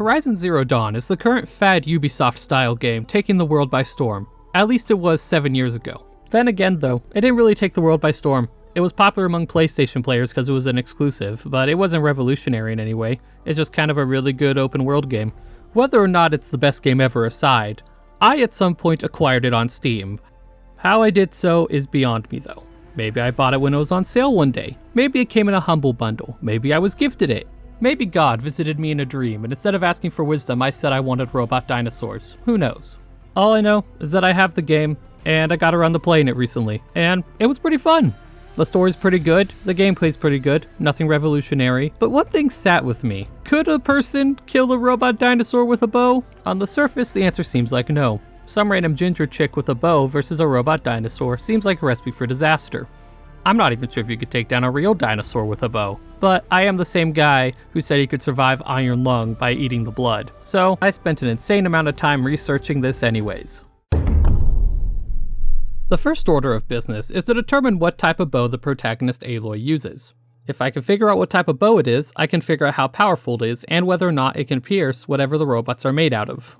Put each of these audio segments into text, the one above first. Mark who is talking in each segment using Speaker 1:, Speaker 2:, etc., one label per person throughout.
Speaker 1: Horizon Zero Dawn is the current fad Ubisoft-style game taking the world by storm. At least it was 7 years ago. Then again though, it didn't really take the world by storm. It was popular among PlayStation players because it was an exclusive, but it wasn't revolutionary in any way. It's just kind of a really good open world game. Whether or not it's the best game ever aside, I at some point acquired it on Steam. How I did so is beyond me though. Maybe I bought it when it was on sale one day. Maybe it came in a humble bundle. Maybe I was gifted it. Maybe God visited me in a dream, and instead of asking for wisdom, I said I wanted robot dinosaurs. Who knows? All I know is that I have the game, and I got around to playing it recently, and it was pretty fun. The story's pretty good, the gameplay's pretty good, nothing revolutionary, but one thing sat with me. Could a person kill a robot dinosaur with a bow? On the surface, the answer seems like no. Some random ginger chick with a bow versus a robot dinosaur seems like a recipe for disaster. I'm not even sure if you could take down a real dinosaur with a bow, but I am the same guy who said he could survive Iron Lung by eating the blood, so I spent an insane amount of time researching this anyways. The first order of business is to determine what type of bow the protagonist Aloy uses. If I can figure out what type of bow it is, I can figure out how powerful it is and whether or not it can pierce whatever the robots are made out of.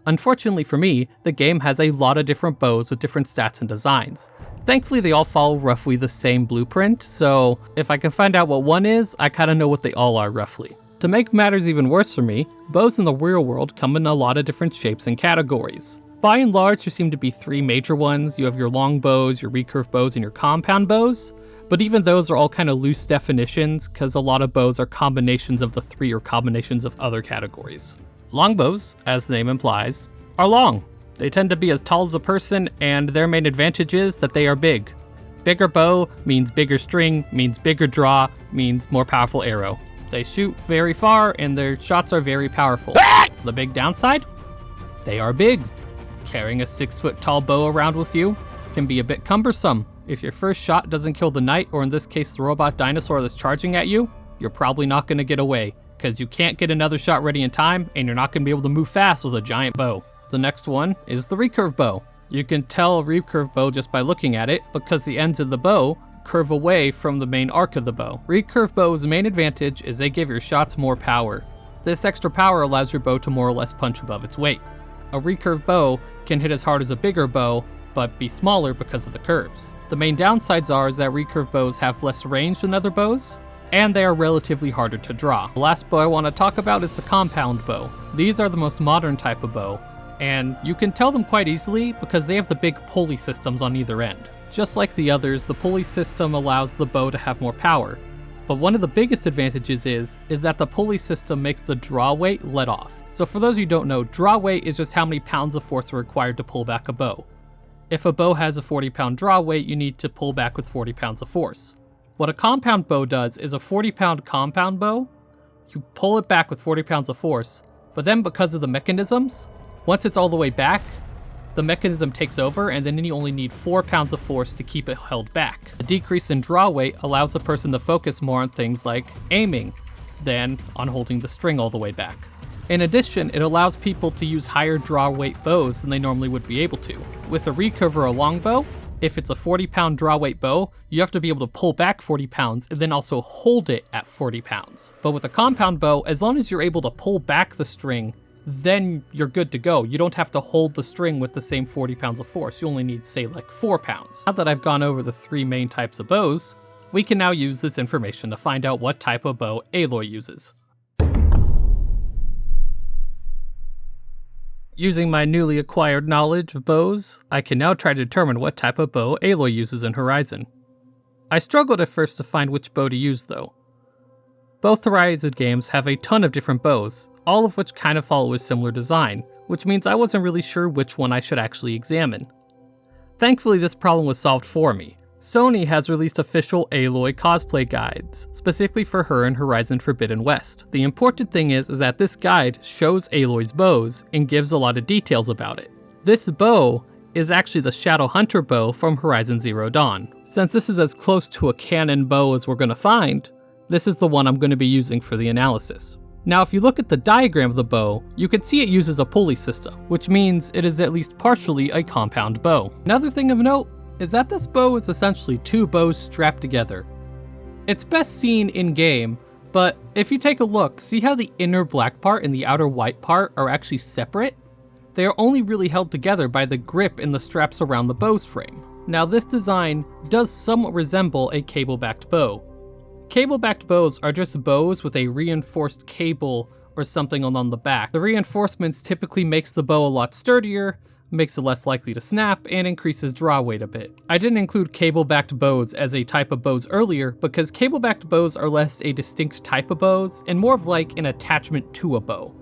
Speaker 1: Unfortunately for me, the game has a lot of different bows with different stats and designs. Thankfully, they all follow roughly the same blueprint, so if I can find out what one is, I kinda know what they all are roughly. To make matters even worse for me, bows in the real world come in a lot of different shapes and categories. By and large, there seem to be three major ones. You have your long bows, your recurve bows, and your compound bows, but even those are all kind of loose definitions because a lot of bows are combinations of the three or combinations of other categories. Long bows, as the name implies, are long. They tend to be as tall as a person, and their main advantage is that they are big. Bigger bow means bigger string, means bigger draw, means more powerful arrow. They shoot very far, and their shots are very powerful. The big downside? They are big. Carrying a 6-foot tall bow around with you can be a bit cumbersome. If your first shot doesn't kill the knight, or in this case the robot dinosaur that's charging at you, you're probably not going to get away, because you can't get another shot ready in time, and you're not going to be able to move fast with a giant bow. The next one is the recurve bow. You can tell a recurve bow just by looking at it because the ends of the bow curve away from the main arc of the bow. Recurve bow's main advantage is they give your shots more power. This extra power allows your bow to more or less punch above its weight. A recurve bow can hit as hard as a bigger bow, but be smaller because of the curves. The main downsides are is that recurve bows have less range than other bows, and they are relatively harder to draw. The last bow I want to talk about is the compound bow. These are the most modern type of bow, and you can tell them quite easily because they have the big pulley systems on either end. Just like the others, the pulley system allows the bow to have more power. But one of the biggest advantages is that the pulley system makes the draw weight let off. So for those who don't know, draw weight is just how many pounds of force are required to pull back a bow. If a bow has a 40-pound draw weight, you need to pull back with 40 pounds of force. What a compound bow does is a 40-pound compound bow, you pull it back with 40 pounds of force, but then because of the mechanisms, once it's all the way back, the mechanism takes over and then you only need 4 pounds of force to keep it held back. The decrease in draw weight allows a person to focus more on things like aiming than on holding the string all the way back. In addition, it allows people to use higher draw weight bows than they normally would be able to. With a recurve or a long bow, if it's a 40-pound draw weight bow, you have to be able to pull back 40 pounds and then also hold it at 40 pounds. But with a compound bow, as long as you're able to pull back the string, then you're good to go. You don't have to hold the string with the same 40 pounds of force. You only need, say, like 4 pounds. Now that I've gone over the 3 main types of bows, we can now use this information to find out what type of bow Aloy uses. Using my newly acquired knowledge of bows, I can now try to determine what type of bow Aloy uses in Horizon. I struggled at first to find which bow to use though. Both Horizon games have a ton of different bows, all of which kind of follow a similar design, which means I wasn't really sure which one I should actually examine. Thankfully, this problem was solved for me. Sony has released official Aloy cosplay guides, specifically for her in Horizon Forbidden West. The important thing is that this guide shows Aloy's bows and gives a lot of details about it. This bow is actually the Shadow Hunter bow from Horizon Zero Dawn. Since this is as close to a canon bow as we're going to find, this is the one I'm going to be using for the analysis. Now if you look at the diagram of the bow, you can see it uses a pulley system, which means it is at least partially a compound bow. Another thing of note is that this bow is essentially 2 bows strapped together. It's best seen in-game, But if you take a look, see how the inner black part and the outer white part are actually separate? They are only really held together by the grip and the straps around the bow's frame. Now this design does somewhat resemble a cable-backed bow. Cable-backed bows are just bows with a reinforced cable or something along the back. The reinforcements typically makes the bow a lot sturdier, makes it less likely to snap, and increases draw weight a bit. I didn't include cable-backed bows as a type of bows earlier because cable-backed bows are less a distinct type of bows and more of like an attachment to a bow.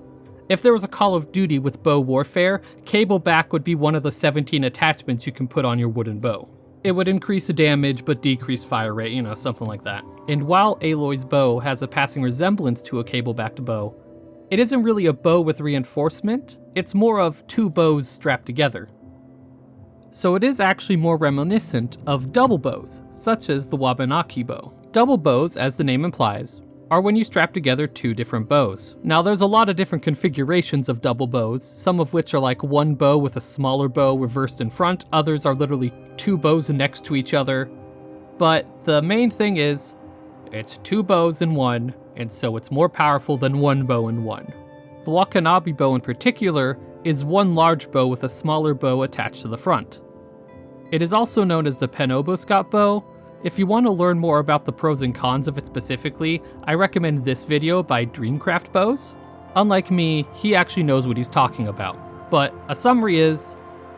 Speaker 1: If there was a Call of Duty with bow warfare, cable back would be one of the 17 attachments you can put on your wooden bow. It would increase the damage but decrease fire rate, something like that. And while Aloy's bow has a passing resemblance to a cable-backed bow, it isn't really a bow with reinforcement, it's more of two bows strapped together. So it is actually more reminiscent of double bows, such as the Wabanaki bow. Double bows, as the name implies, are when you strap together two different bows. Now there's a lot of different configurations of double bows, some of which are like one bow with a smaller bow reversed in front, others are literally two bows next to each other. But the main thing is, it's two bows in one, and so it's more powerful than one bow in one. The Wakanabe bow in particular is one large bow with a smaller bow attached to the front. It is also known as the Penobscot bow. If you want to learn more about the pros and cons of it specifically, I recommend this video by Dreamcraft Bows. Unlike me, he actually knows what he's talking about. But a summary is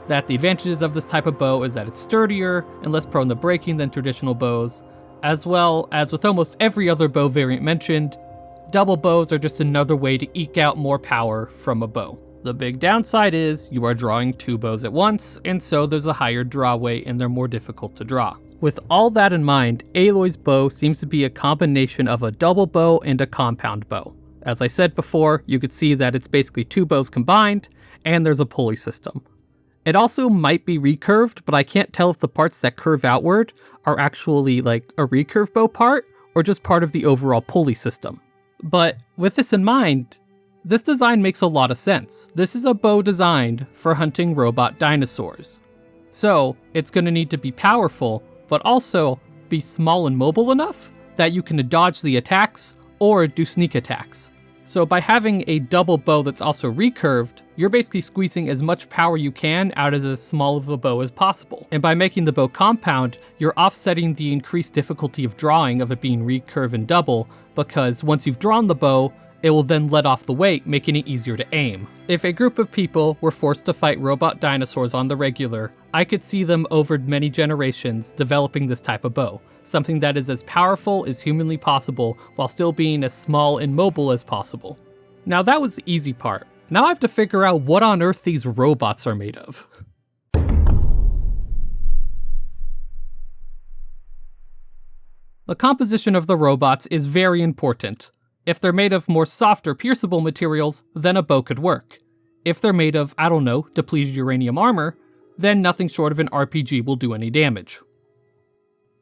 Speaker 1: that the advantages of this type of bow is that it's sturdier and less prone to breaking than traditional bows, as well as with almost every other bow variant mentioned, double bows are just another way to eke out more power from a bow. The big downside is you are drawing two bows at once, and so there's a higher draw weight and they're more difficult to draw. With all that in mind, Aloy's bow seems to be a combination of a double bow and a compound bow. As I said before, you could see that it's basically two bows combined, and there's a pulley system. It also might be recurved, but I can't tell if the parts that curve outward are actually like a recurve bow part, or just part of the overall pulley system. But with this in mind, this design makes a lot of sense. This is a bow designed for hunting robot dinosaurs. So, it's going to need to be powerful, but also be small and mobile enough that you can dodge the attacks or do sneak attacks. So by having a double bow that's also recurved, you're basically squeezing as much power you can out of as small of a bow as possible. And by making the bow compound, you're offsetting the increased difficulty of drawing of it being recurve and double, because once you've drawn the bow, it will then let off the weight, making it easier to aim. If a group of people were forced to fight robot dinosaurs on the regular, I could see them over many generations developing this type of bow, something that is as powerful as humanly possible while still being as small and mobile as possible. Now that was the easy part. Now I have to figure out what on earth these robots are made of. The composition of the robots is very important. If they're made of more soft or pierceable materials, then a bow could work. If they're made of, depleted uranium armor, then nothing short of an RPG will do any damage.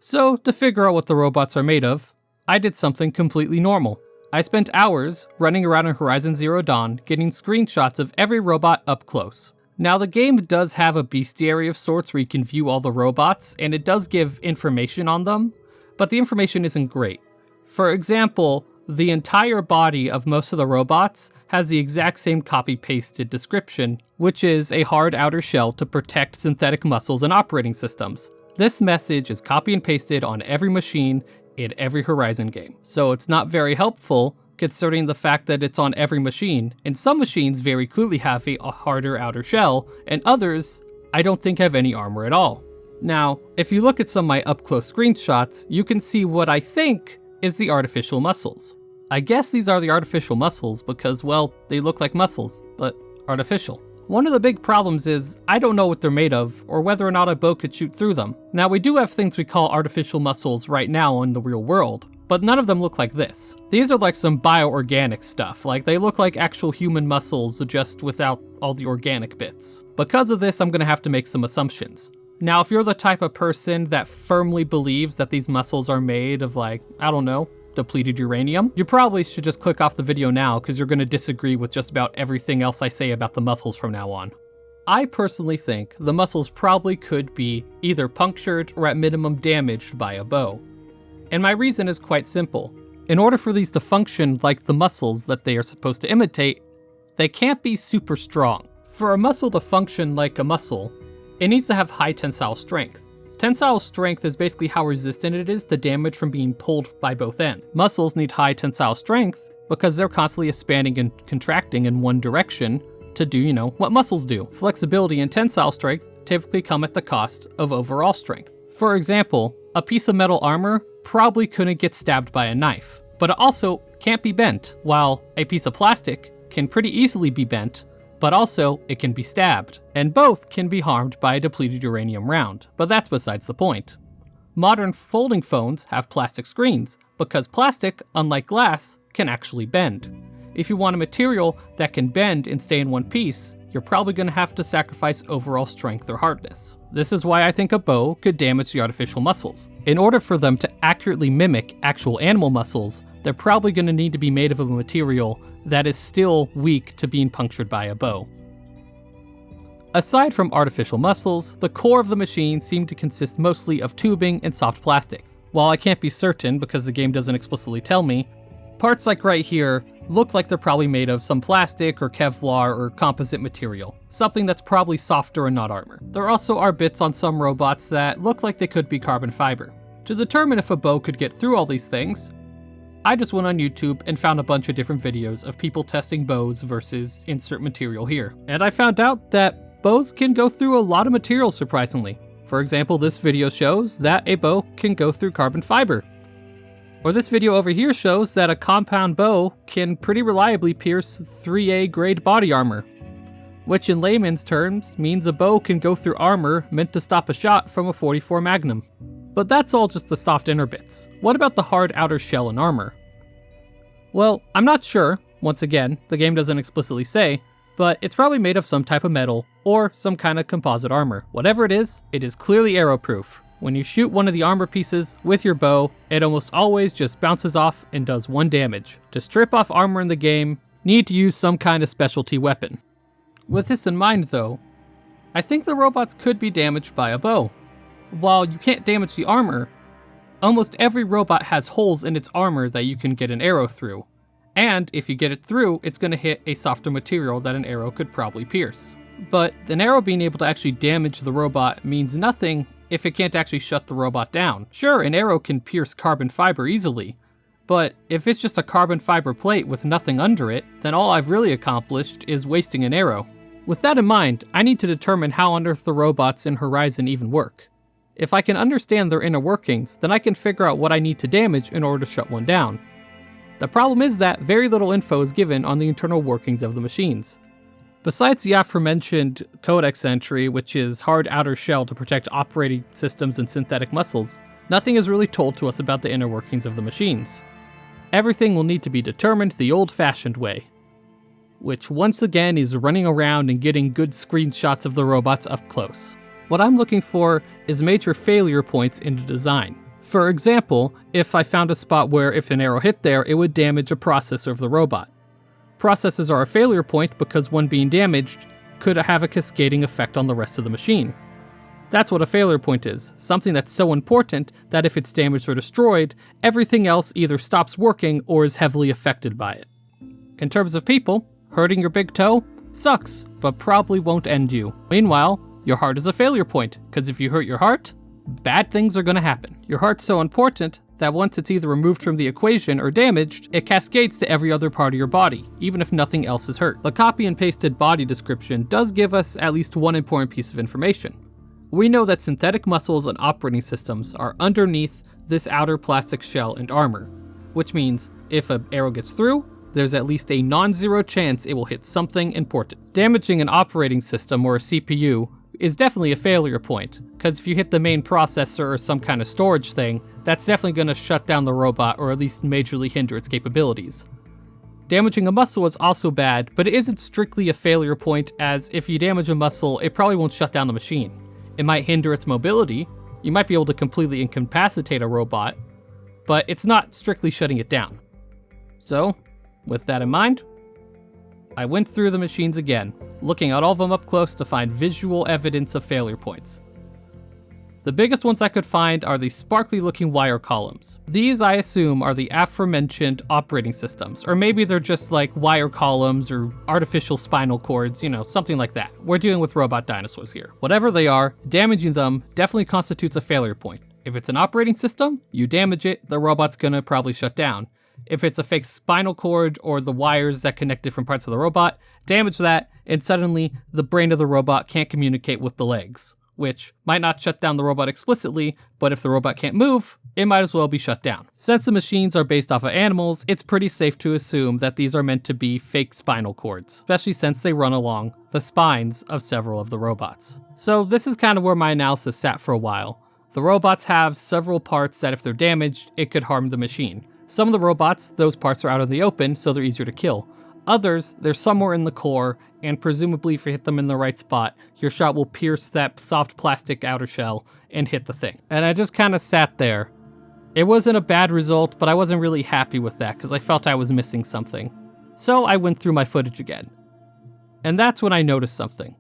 Speaker 1: So, to figure out what the robots are made of, I did something completely normal. I spent hours running around in Horizon Zero Dawn getting screenshots of every robot up close. Now the game does have a bestiary of sorts where you can view all the robots, and it does give information on them, but the information isn't great. For example, the entire body of most of the robots has the exact same copy-pasted description, which is a hard outer shell to protect synthetic muscles and operating systems. This message is copy and pasted on every machine in every Horizon game, so it's not very helpful considering the fact that it's on every machine, and some machines very clearly have a harder outer shell, and others I don't think have any armor at all. Now, if you look at some of my up-close screenshots, you can see what I think is the artificial muscles. I guess these are the artificial muscles because, well, they look like muscles, but artificial. One of the big problems is I don't know what they're made of or whether or not a bow could shoot through them. Now we do have things we call artificial muscles right now in the real world, but none of them look like this. These are like some bioorganic stuff, like they look like actual human muscles just without all the organic bits. Because of this, I'm gonna have to make some assumptions. Now, if you're the type of person that firmly believes that these muscles are made of depleted uranium, you probably should just click off the video now because you're going to disagree with just about everything else I say about the muscles from now on. I personally think the muscles probably could be either punctured or at minimum damaged by a bow. And my reason is quite simple. In order for these to function like the muscles that they are supposed to imitate, they can't be super strong. For a muscle to function like a muscle, it needs to have high tensile strength. Tensile strength is basically how resistant it is to damage from being pulled by both ends. Muscles need high tensile strength because they're constantly expanding and contracting in one direction to do, what muscles do. Flexibility and tensile strength typically come at the cost of overall strength. For example, a piece of metal armor probably couldn't get stabbed by a knife, but it also can't be bent, while a piece of plastic can pretty easily be bent, but also it can be stabbed, and both can be harmed by a depleted uranium round, but that's besides the point. Modern folding phones have plastic screens, because plastic, unlike glass, can actually bend. If you want a material that can bend and stay in one piece, you're probably going to have to sacrifice overall strength or hardness. This is why I think a bow could damage the artificial muscles. In order for them to accurately mimic actual animal muscles, they're probably going to need to be made of a material that is still weak to being punctured by a bow. Aside from artificial muscles, the core of the machine seemed to consist mostly of tubing and soft plastic. While I can't be certain because the game doesn't explicitly tell me, parts like right here look like they're probably made of some plastic or Kevlar or composite material, something that's probably softer and not armor. There also are bits on some robots that look like they could be carbon fiber. To determine if a bow could get through all these things, I just went on YouTube and found a bunch of different videos of people testing bows versus insert material here. And I found out that bows can go through a lot of materials surprisingly. For example, this video shows that a bow can go through carbon fiber. Or this video over here shows that a compound bow can pretty reliably pierce 3A grade body armor, which in layman's terms means a bow can go through armor meant to stop a shot from a .44 Magnum. But that's all just the soft inner bits. What about the hard outer shell and armor? Well, I'm not sure. Once again, the game doesn't explicitly say, but it's probably made of some type of metal or some kind of composite armor. Whatever it is clearly arrow-proof. When you shoot one of the armor pieces with your bow, it almost always just bounces off and does 1 damage. To strip off armor in the game, you need to use some kind of specialty weapon. With this in mind though, I think the robots could be damaged by a bow. While you can't damage the armor, almost every robot has holes in its armor that you can get an arrow through. And if you get it through, it's going to hit a softer material that an arrow could probably pierce. But an arrow being able to actually damage the robot means nothing if it can't actually shut the robot down. Sure, an arrow can pierce carbon fiber easily, but if it's just a carbon fiber plate with nothing under it, then all I've really accomplished is wasting an arrow. With that in mind, I need to determine how on earth the robots in Horizon even work. If I can understand their inner workings, then I can figure out what I need to damage in order to shut one down. The problem is that very little info is given on the internal workings of the machines. Besides the aforementioned codex entry, which is hard outer shell to protect operating systems and synthetic muscles, nothing is really told to us about the inner workings of the machines. Everything will need to be determined the old-fashioned way, which once again is running around and getting good screenshots of the robots up close. What I'm looking for is major failure points in the design. For example, if I found a spot where if an arrow hit there, it would damage a processor of the robot. Processors are a failure point because one being damaged could have a cascading effect on the rest of the machine. That's what a failure point is, something that's so important that if it's damaged or destroyed, everything else either stops working or is heavily affected by it. In terms of people, hurting your big toe sucks, but probably won't end you. Meanwhile, your heart is a failure point, because if you hurt your heart, bad things are going to happen. Your heart's so important that once it's either removed from the equation or damaged, it cascades to every other part of your body, even if nothing else is hurt. The copy and pasted body description does give us at least one important piece of information. We know that synthetic muscles and operating systems are underneath this outer plastic shell and armor, which means if an arrow gets through, there's at least a non-zero chance it will hit something important. Damaging an operating system or a CPU is definitely a failure point, because if you hit the main processor or some kind of storage thing, that's definitely going to shut down the robot or at least majorly hinder its capabilities. Damaging a muscle is also bad, but it isn't strictly a failure point, as if you damage a muscle, it probably won't shut down the machine. It might hinder its mobility, you might be able to completely incapacitate a robot, but it's not strictly shutting it down. So, with that in mind, I went through the machines again, looking at all of them up close to find visual evidence of failure points. The biggest ones I could find are the sparkly looking wire columns. These, I assume, are the aforementioned operating systems, or maybe they're just like wire columns or artificial spinal cords, something like that. We're dealing with robot dinosaurs here. Whatever they are, damaging them definitely constitutes a failure point. If it's an operating system, you damage it, the robot's gonna probably shut down. If it's a fake spinal cord or the wires that connect different parts of the robot, damage that, and suddenly the brain of the robot can't communicate with the legs, which might not shut down the robot explicitly, but if the robot can't move, it might as well be shut down. Since the machines are based off of animals, it's pretty safe to assume that these are meant to be fake spinal cords, especially since they run along the spines of several of the robots. So this is kind of where my analysis sat for a while. The robots have several parts that if they're damaged, it could harm the machine. Some of the robots, those parts are out in the open, so they're easier to kill. Others, they're somewhere in the core, and presumably if you hit them in the right spot, your shot will pierce that soft plastic outer shell and hit the thing. And I just kind of sat there. It wasn't a bad result, but I wasn't really happy with that because I felt I was missing something. So I went through my footage again. And that's when I noticed something.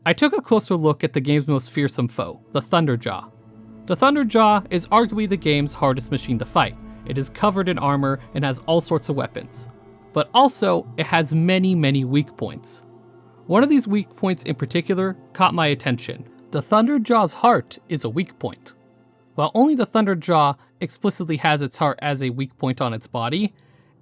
Speaker 1: I took a closer look at the game's most fearsome foe, the Thunderjaw. The Thunderjaw is arguably the game's hardest machine to fight. It is covered in armor and has all sorts of weapons. But also, it has many, many weak points. One of these weak points in particular caught my attention. The Thunderjaw's heart is a weak point. While only the Thunderjaw explicitly has its heart as a weak point on its body,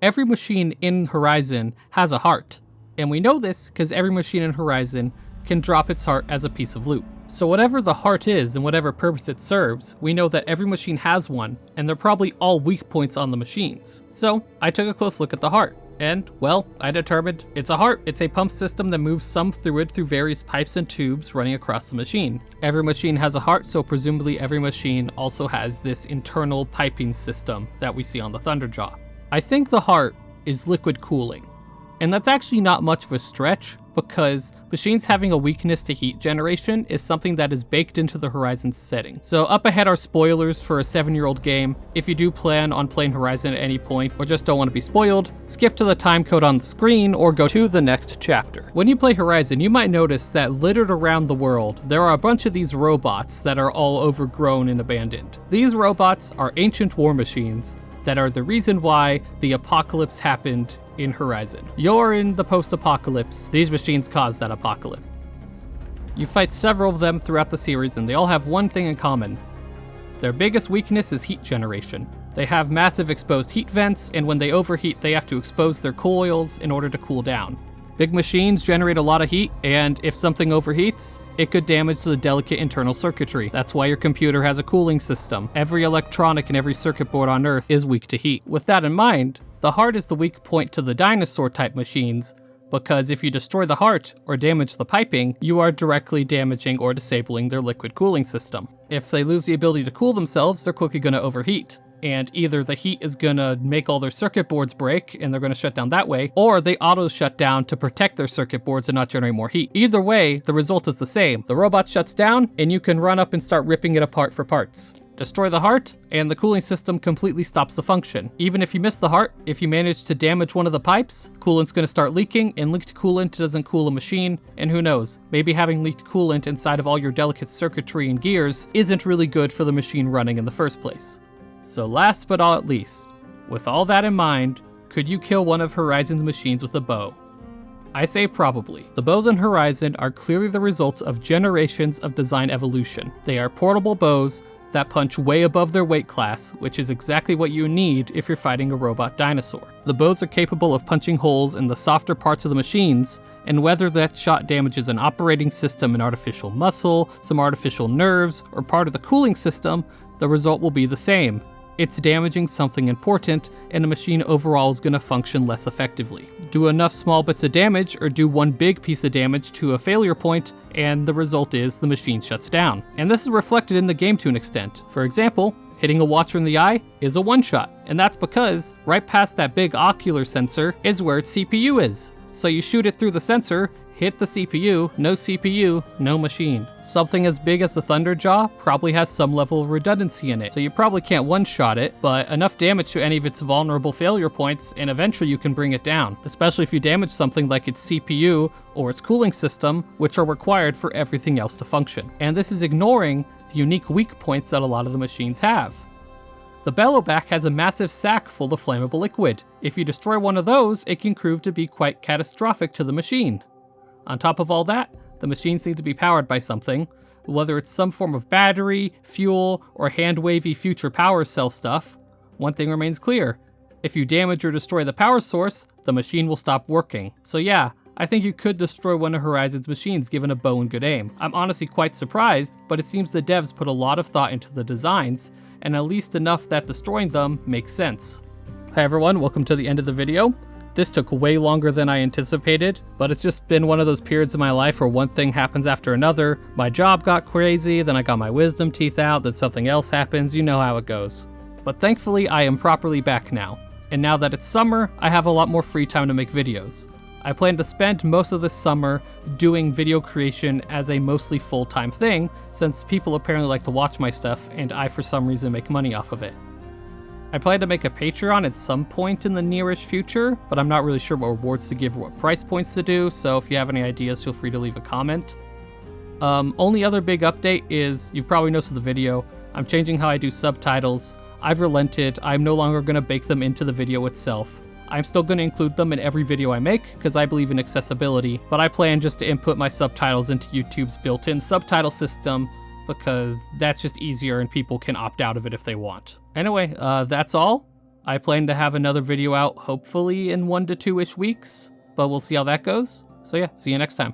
Speaker 1: every machine in Horizon has a heart. And we know this because every machine in Horizon can drop its heart as a piece of loot. So whatever the heart is and whatever purpose it serves, we know that every machine has one, and they're probably all weak points on the machines. So I took a close look at the heart, and, well, I determined it's a heart. It's a pump system that moves some fluid through various pipes and tubes running across the machine. Every machine has a heart, so presumably every machine also has this internal piping system that we see on the Thunderjaw. I think the heart is liquid cooling. And that's actually not much of a stretch, because machines having a weakness to heat generation is something that is baked into the Horizon setting. So up ahead are spoilers for a 7-year-old game. If you do plan on playing Horizon at any point, or just don't want to be spoiled, skip to the time code on the screen or go to the next chapter. When you play Horizon, you might notice that littered around the world, there are a bunch of these robots that are all overgrown and abandoned. These robots are ancient war machines that are the reason why the apocalypse happened in Horizon. You're in the post-apocalypse. These machines caused that apocalypse. You fight several of them throughout the series, and they all have one thing in common. Their biggest weakness is heat generation. They have massive exposed heat vents, and when they overheat, they have to expose their coils in order to cool down. Big machines generate a lot of heat, and if something overheats, it could damage the delicate internal circuitry. That's why your computer has a cooling system. Every electronic and every circuit board on Earth is weak to heat. With that in mind, the heart is the weak point to the dinosaur-type machines, because if you destroy the heart or damage the piping, you are directly damaging or disabling their liquid cooling system. If they lose the ability to cool themselves, they're quickly going to overheat. And either the heat is gonna make all their circuit boards break and they're gonna shut down that way, or they auto shut down to protect their circuit boards and not generate more heat. Either way, the result is the same. The robot shuts down and you can run up and start ripping it apart for parts. Destroy the heart, and the cooling system completely stops the function. Even if you miss the heart, if you manage to damage one of the pipes, coolant's gonna start leaking, and leaked coolant doesn't cool a machine, and who knows, maybe having leaked coolant inside of all your delicate circuitry and gears isn't really good for the machine running in the first place. So last but not least, with all that in mind, could you kill one of Horizon's machines with a bow? I say probably. The bows in Horizon are clearly the result of generations of design evolution. They are portable bows that punch way above their weight class, which is exactly what you need if you're fighting a robot dinosaur. The bows are capable of punching holes in the softer parts of the machines, and whether that shot damages an operating system, an artificial muscle, some artificial nerves, or part of the cooling system, the result will be the same. It's damaging something important, and the machine overall is going to function less effectively. Do enough small bits of damage, or do one big piece of damage to a failure point, and the result is the machine shuts down. And this is reflected in the game to an extent. For example, hitting a watcher in the eye is a one-shot, and that's because right past that big ocular sensor is where its CPU is. So you shoot it through the sensor, Hit the CPU, no machine. Something as big as the Thunderjaw probably has some level of redundancy in it, so you probably can't one-shot it, but enough damage to any of its vulnerable failure points and eventually you can bring it down, especially if you damage something like its CPU or its cooling system, which are required for everything else to function. And this is ignoring the unique weak points that a lot of the machines have. The Bellowback has a massive sack full of flammable liquid. If you destroy one of those, it can prove to be quite catastrophic to the machine. On top of all that, the machines need to be powered by something, whether it's some form of battery, fuel, or hand-wavy future power cell stuff. One thing remains clear: if you damage or destroy the power source, the machine will stop working. So yeah, I think you could destroy one of Horizon's machines given a bow and good aim. I'm honestly quite surprised, but it seems the devs put a lot of thought into the designs, and at least enough that destroying them makes sense. Hi everyone, welcome to the end of the video. This took way longer than I anticipated, but it's just been one of those periods in my life where one thing happens after another. My job got crazy, then I got my wisdom teeth out, then something else happens, you know how it goes. But thankfully I am properly back now, and now that it's summer, I have a lot more free time to make videos. I plan to spend most of this summer doing video creation as a mostly full-time thing, since people apparently like to watch my stuff and I for some reason make money off of it. I plan to make a Patreon at some point in the nearish future, but I'm not really sure what rewards to give or what price points to do, so if you have any ideas, feel free to leave a comment. Only other big update is, you've probably noticed in the video, I'm changing how I do subtitles. I've relented, I'm no longer going to bake them into the video itself. I'm still going to include them in every video I make, because I believe in accessibility, but I plan just to input my subtitles into YouTube's built-in subtitle system, because that's just easier and people can opt out of it if they want. Anyway, that's all. I plan to have another video out hopefully in 1 to 2-ish weeks, but we'll see how that goes. So yeah, see you next time.